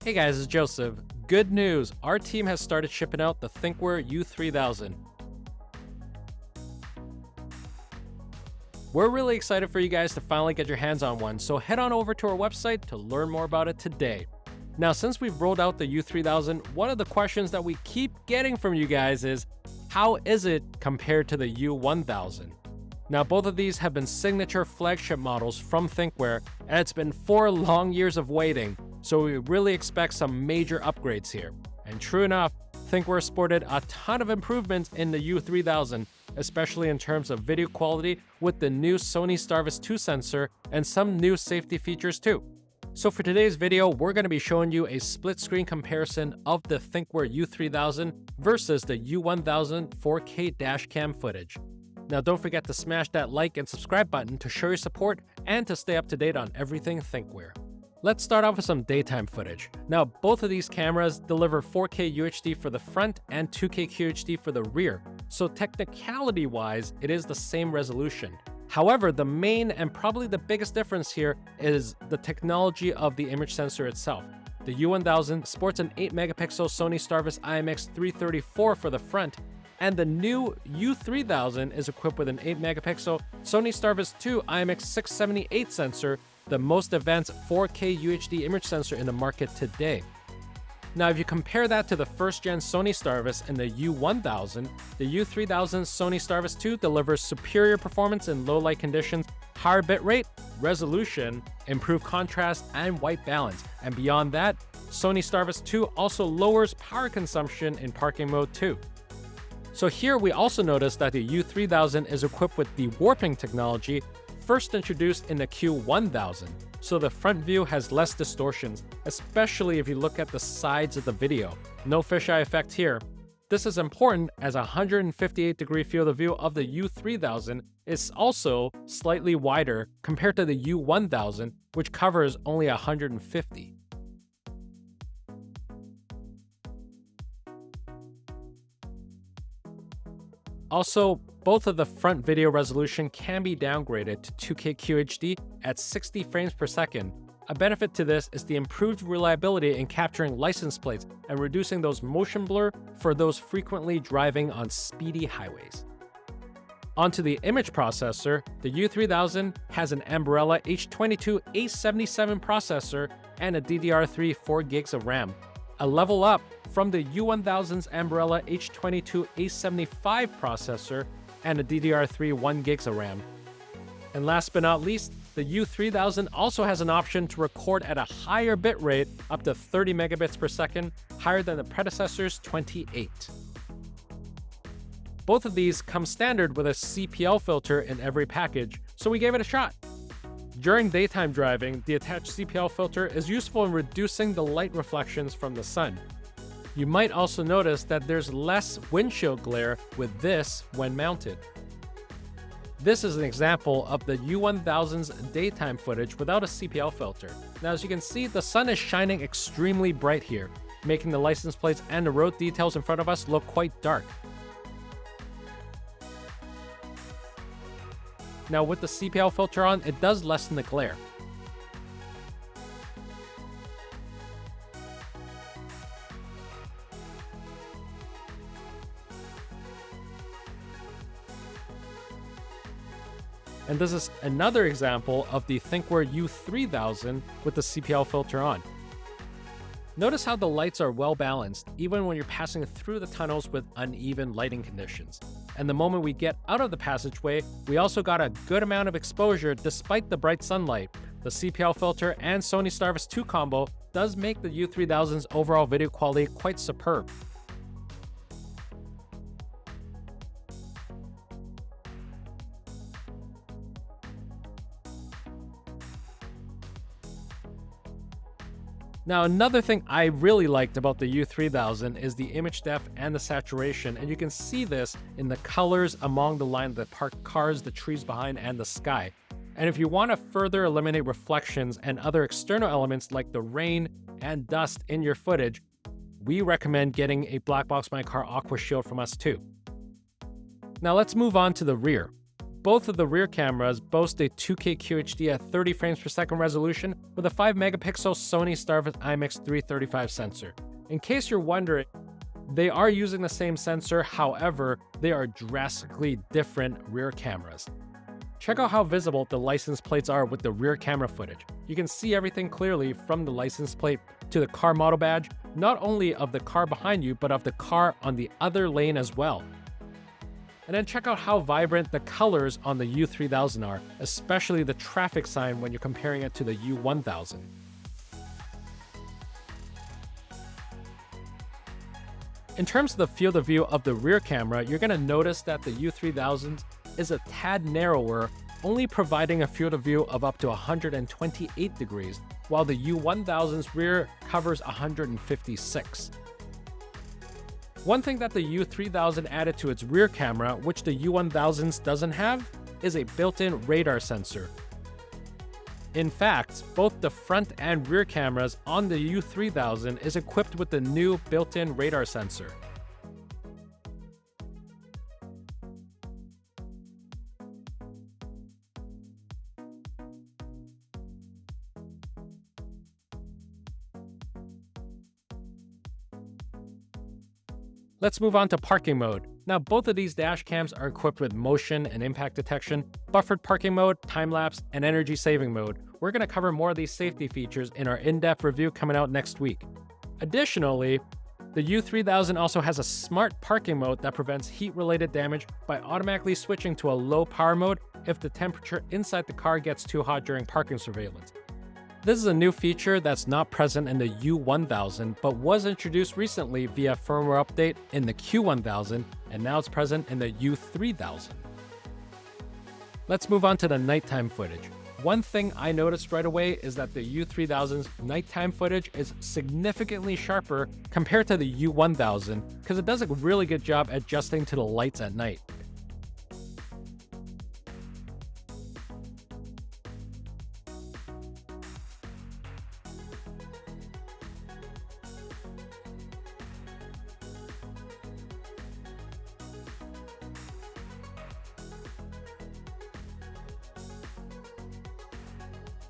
Hey guys, it's Joseph. Good news, our team has started shipping out the Thinkware U3000. We're really excited for you guys to finally get your hands on one, so head on over to our website to learn more about it today. Now, since we've rolled out the U3000, one of the questions that we keep getting from you guys is, how is it compared to the U1000? Now, both of these have been signature flagship models from Thinkware, and it's been 4 long years of waiting, so we really expect some major upgrades here. And true enough, Thinkware sported a ton of improvements in the U3000, especially in terms of video quality with the new Sony STARVIS 2 sensor and some new safety features too. So for today's video, we're going to be showing you a split screen comparison of the Thinkware U3000 versus the U1000 4K dashcam footage. Now don't forget to smash that like and subscribe button to show your support and to stay up to date on everything Thinkware. Let's start off with some daytime footage. Now, both of these cameras deliver 4K UHD for the front and 2K QHD for the rear, so technicality-wise, it is the same resolution. However, the main and probably the biggest difference here is the technology of the image sensor itself. The U1000 sports an 8-megapixel Sony STARVIS IMX334 for the front, and the new U3000 is equipped with an 8-megapixel Sony STARVIS 2 IMX678 sensor, the most advanced 4K UHD image sensor in the market today. Now, if you compare that to the first-gen Sony STARVIS and the U1000, the U3000 Sony STARVIS 2 delivers superior performance in low-light conditions, higher bitrate, resolution, improved contrast, and white balance. And beyond that, Sony STARVIS 2 also lowers power consumption in parking mode too. So here we also notice that the U3000 is equipped with the warping technology first introduced in the Q1000, so the front view has less distortions, especially if you look at the sides of the video. No fisheye effect here. This is important as a 158-degree field of view of the U3000 is also slightly wider compared to the U1000, which covers only 150. Also, both of the front video resolution can be downgraded to 2K QHD at 60 frames per second. A benefit to this is the improved reliability in capturing license plates and reducing those motion blur for those frequently driving on speedy highways. Onto the image processor, the U3000 has an Ambarella H22 A77 processor and a DDR3 4GB of RAM, a level up from the U1000's Ambarella H22 A75 processor and a DDR3 1GB of RAM. And last but not least, the U3000 also has an option to record at a higher bitrate, up to 30 megabits per second, higher than the predecessor's 28. Both of these come standard with a CPL filter in every package, so we gave it a shot. During daytime driving, the attached CPL filter is useful in reducing the light reflections from the sun. You might also notice that there's less windshield glare with this when mounted. This is an example of the U1000's daytime footage without a CPL filter. Now, as you can see, the sun is shining extremely bright here, making the license plates and the road details in front of us look quite dark. Now, with the CPL filter on, it does lessen the glare. And this is another example of the Thinkware U3000 with the CPL filter on. Notice how the lights are well balanced, even when you're passing through the tunnels with uneven lighting conditions. And the moment we get out of the passageway, we also got a good amount of exposure despite the bright sunlight. The CPL filter and Sony STARVIS 2 combo does make the U3000's overall video quality quite superb. Now, another thing I really liked about the U3000 is the image depth and the saturation, and you can see this in the colors among the line of the parked cars, the trees behind, and the sky. And if you want to further eliminate reflections and other external elements like the rain and dust in your footage, we recommend getting a BlackboxMyCar Aqua Shield from us too. Now let's move on to the rear. Both of the rear cameras boast a 2K QHD at 30 frames per second resolution with a 5-megapixel Sony STARVIS IMX335 sensor. In case you're wondering, they are using the same sensor, however, they are drastically different rear cameras. Check out how visible the license plates are with the rear camera footage. You can see everything clearly from the license plate to the car model badge, not only of the car behind you, but of the car on the other lane as well. And then check out how vibrant the colors on the U3000 are, especially the traffic sign when you're comparing it to the U1000. In terms of the field of view of the rear camera, you're going to notice that the U3000 is a tad narrower, only providing a field of view of up to 128 degrees, while the U1000's rear covers 156. One thing that the U3000 added to its rear camera, which the U1000's doesn't have, is a built-in radar sensor. In fact, both the front and rear cameras on the U3000 is equipped with the new built-in radar sensor. Let's move on to parking mode. Now, both of these dash cams are equipped with motion and impact detection, buffered parking mode, time-lapse, and energy saving mode. We're going to cover more of these safety features in our in-depth review coming out next week. Additionally, the U3000 also has a smart parking mode that prevents heat-related damage by automatically switching to a low power mode if the temperature inside the car gets too hot during parking surveillance. This is a new feature that's not present in the U1000, but was introduced recently via firmware update in the Q1000, and now it's present in the U3000. Let's move on to the nighttime footage. One thing I noticed right away is that the U3000's nighttime footage is significantly sharper compared to the U1000 because it does a really good job adjusting to the lights at night.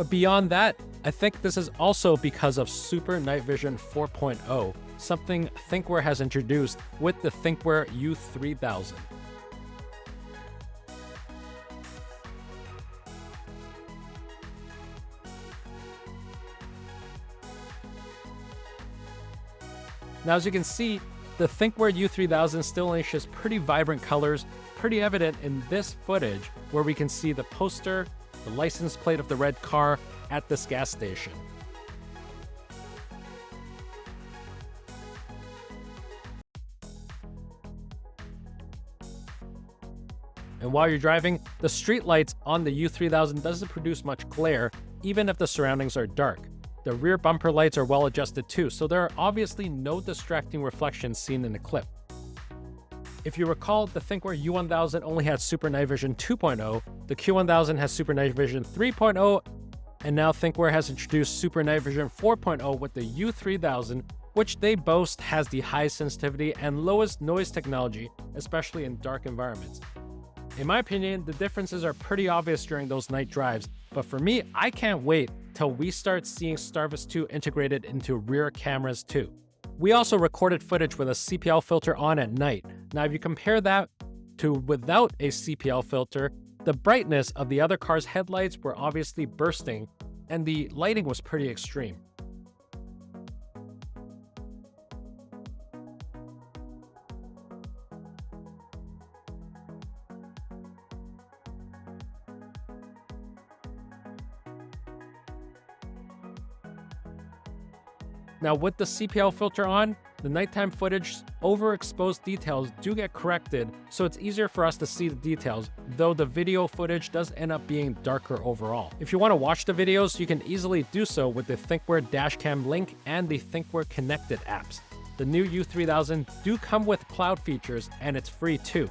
But beyond that, I think this is also because of Super Night Vision 4.0, something Thinkware has introduced with the Thinkware U3000. Now, as you can see, the Thinkware U3000 still unleashes pretty vibrant colors, pretty evident in this footage where we can see the poster, the license plate of the red car at this gas station. And while you're driving, the street lights on the U3000 doesn't produce much glare, even if the surroundings are dark. The rear bumper lights are well adjusted too, so there are obviously no distracting reflections seen in the clip. If you recall, the Thinkware U1000 only had Super Night Vision 2.0, the Q1000 has Super Night Vision 3.0, and now Thinkware has introduced Super Night Vision 4.0 with the U3000, which they boast has the highest sensitivity and lowest noise technology, especially in dark environments. In my opinion, the differences are pretty obvious during those night drives, but for me, I can't wait till we start seeing STARVIS 2 integrated into rear cameras too. We also recorded footage with a CPL filter on at night. Now, if you compare that to without a CPL filter, the brightness of the other car's headlights were obviously bursting, and the lighting was pretty extreme. Now, with the CPL filter on, the nighttime footage overexposed details do get corrected, so it's easier for us to see the details, though the video footage does end up being darker overall. If you want to watch the videos, you can easily do so with the Thinkware Dashcam link and the Thinkware Connected apps. The new U3000 do come with cloud features, and it's free too.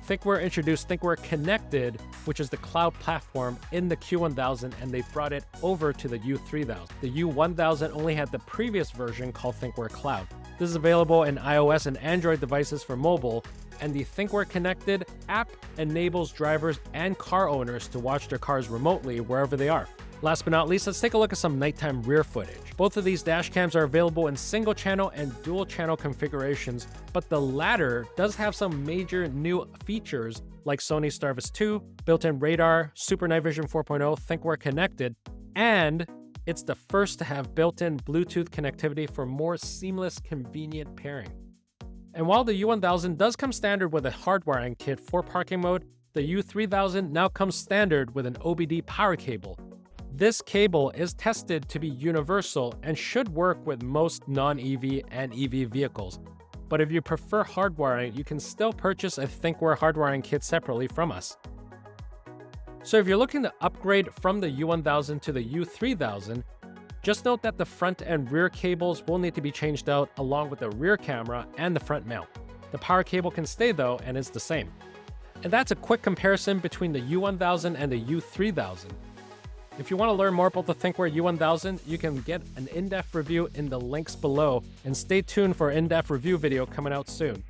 Thinkware introduced Thinkware Connected, which is the cloud platform in the Q1000, and they brought it over to the U3000. The U1000 only had the previous version called Thinkware Cloud. This is available in iOS and Android devices for mobile, and the Thinkware Connected app enables drivers and car owners to watch their cars remotely wherever they are. Last but not least, let's take a look at some nighttime rear footage. Both of these dash cams are available in single channel and dual channel configurations, but the latter does have some major new features like Sony STARVIS 2, built-in radar, Super Night Vision 4.0, Thinkware Connected, and it's the first to have built-in Bluetooth connectivity for more seamless, convenient pairing. And while the U1000 does come standard with a hardwiring kit for parking mode, the U3000 now comes standard with an OBD power cable. This cable is tested to be universal and should work with most non-EV and EV vehicles. But if you prefer hardwiring, you can still purchase a Thinkware hardwiring kit separately from us. So if you're looking to upgrade from the U1000 to the U3000, just note that the front and rear cables will need to be changed out along with the rear camera and the front mount. The power cable can stay though and is the same. And that's a quick comparison between the U1000 and the U3000. If you want to learn more about the Thinkware U1000, you can get an in-depth review in the links below, and stay tuned for an in-depth review video coming out soon.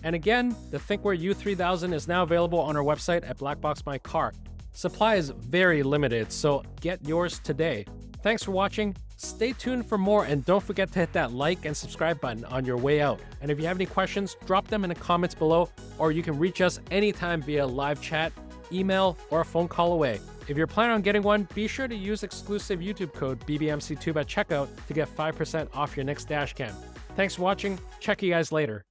And again, the Thinkware U3000 is now available on our website at BlackboxMyCar. Supply is very limited, so get yours today. Thanks for watching, stay tuned for more, and don't forget to hit that like and subscribe button on your way out. And if you have any questions, drop them in the comments below, or you can reach us anytime via live chat, email, or a phone call away. If you're planning on getting one, be sure to use exclusive YouTube code BBMCTube at checkout to get 5% off your next dash cam. Thanks for watching, check you guys later.